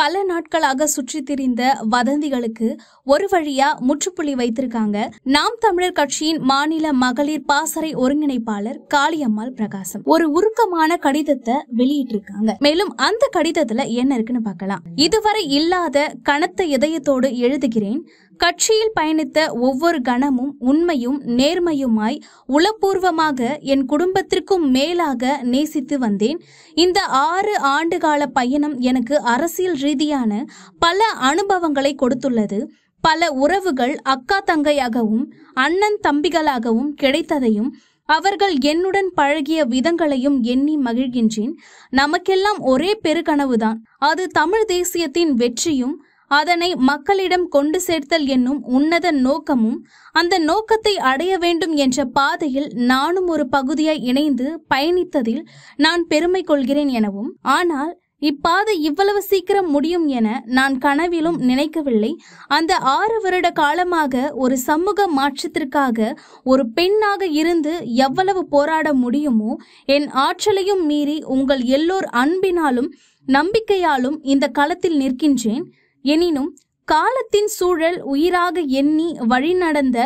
பல நாட்களாக சுற்றி திரிந்த வதந்திகளுக்கு ஒரு வழியா முற்றுப்புள்ளி வைத்திருக்காங்க நாம் தமிழர் கட்சியின் மாநில மகளிர் பாசறை ஒருங்கிணைப்பாளர் காளியம்மாள் பிரகாசம். ஒரு உருக்கமான கடிதத்தை வெளியிட்டிருக்காங்க. மேலும் அந்த கடிதத்துல என்ன இருக்குன்னு பார்க்கலாம். இதுவரை இல்லாத கனத்த இதயத்தோடு எழுதுகிறேன். கட்சியில் பயணித்த ஒவ்வொரு கணமும் உண்மையும் நேர்மையுமாய் உளப்பூர்வமாக என் குடும்பத்திற்கும் மேலாக நேசித்து வந்தேன். இந்த 6 ஆண்டுகால பயணம் எனக்கு அரசியல் ரீதியான பல அனுபவங்களை கொடுத்துள்ளது. பல உறவுகள் அக்கா தங்கையாகவும் அண்ணன் தம்பிகளாகவும் கிடைத்ததையும் அவர்கள் என்னுடன் பழகிய விதங்களையும் எண்ணி மகிழ்கின்றேன். நமக்கெல்லாம் ஒரே பெருகனவுதான், அது தமிழ் தேசியத்தின் வெற்றியும் அதனை மக்களிடம் கொண்டு சேர்த்தல் என்னும் உன்னத நோக்கமும். அந்த நோக்கத்தை அடைய வேண்டும் என்ற பாதையில் நானும் ஒரு பகுதியாய் இணைந்து பயணித்ததில் நான் பெருமை கொள்கிறேன் எனவும், ஆனால் இப்பாதை இவ்வளவு சீக்கிரம் முடியும் என நான் கனவிலும் நினைக்கவில்லை. அந்த 6 வருட காலமாக ஒரு சமூக மாற்றத்திற்காக ஒரு பெண்ணாக இருந்து எவ்வளவு போராட முடியுமோ என் ஆற்றலையும் மீறி உங்கள் எல்லோர் அன்பினாலும் நம்பிக்கையாலும் இந்த களத்தில் நிற்கின்றேன். எனினும் காலத்தின் சூழல் உயிராக எண்ணி வழிநடந்த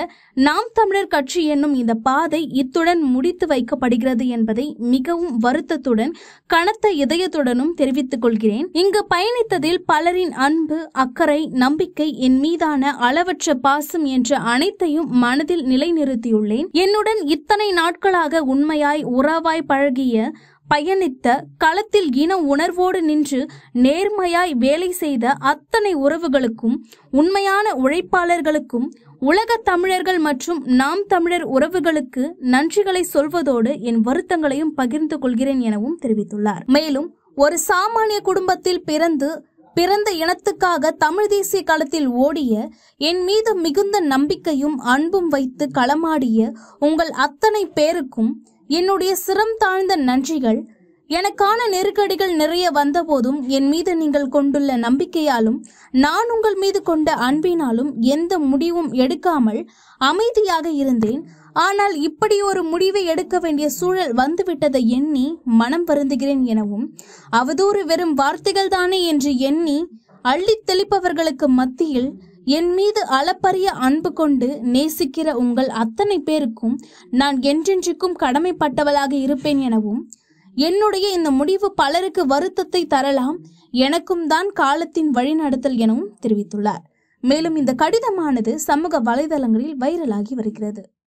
நாம் தமிழர் கட்சி என்னும் இந்த பாதை இத்துடன் முடித்து வைக்கப்படுகிறது என்பதை மிகவும் வருத்தத்துடன் கனத்த இதயத்துடனும் தெரிவித்துக் கொள்கிறேன். இங்கு பயணித்ததில் பலரின் அன்பு, அக்கறை, நம்பிக்கை, என் மீதான அளவற்ற பாசம் என்ற அனைத்தையும் மனதில் நிலைநிறுத்தியுள்ளேன். என்னுடன் இத்தனை நாட்களாக உண்மையாய் உறவாய் பழகிய பயணித்த களத்தில் இன உணர்வோடு நின்று நேர்மையாய் வேலை செய்த அத்தனை உறவுகளுக்கும், உண்மையான உழைப்பாளர்களுக்கும், உலக தமிழர்கள் மற்றும் நாம் தமிழர் உறவுகளுக்கு நன்றிகளை சொல்வதோடு என் வருத்தங்களையும் பகிர்ந்து கொள்கிறேன் எனவும் தெரிவித்துள்ளார். மேலும் ஒரு சாமானிய குடும்பத்தில் பிறந்த இனத்துக்காக தமிழ் தேசிய களத்தில் ஓடிய, என் மீது மிகுந்த நம்பிக்கையும் அன்பும் வைத்து களமாடிய உங்கள் அத்தனை பேருக்கும் என்னுடைய சிரம் தாழ்ந்த நன்றிகள். எனக்கான நெருக்கடிகள் நிறைய வந்தபோதும் என் மீது நீங்கள் கொண்டுள்ள நம்பிக்கையாலும் நான் உங்கள் மீது கொண்ட அன்பினாலும் எந்த முடிவும் எடுக்காமல் அமைதியாக இருந்தேன். ஆனால் இப்படி ஒரு முடிவை எடுக்க வேண்டிய சூழல் வந்துவிட்டதை எண்ணி மனம் வருந்துகிறேன் எனவும், அவதூறு வெறும் வார்த்தைகள் தானே என்று எண்ணி அள்ளி தெளிப்பவர்களுக்கு மத்தியில் என் மீது அளப்பரிய அன்பு கொண்டு நேசிக்கிற உங்கள் அத்தனை பேருக்கும் நான் என்றென்றைக்கும் கடமைப்பட்டவளாக இருப்பேன் எனவும், என்னுடைய இந்த முடிவு பலருக்கு வருத்தத்தை தரலாம், எனக்கும் தான் காலத்தின் வழிநடத்தல் எனவும் தெரிவித்துள்ளார். மேலும் இந்த கடிதமானது சமூக வலைதளங்களில் வைரலாகி வருகிறது.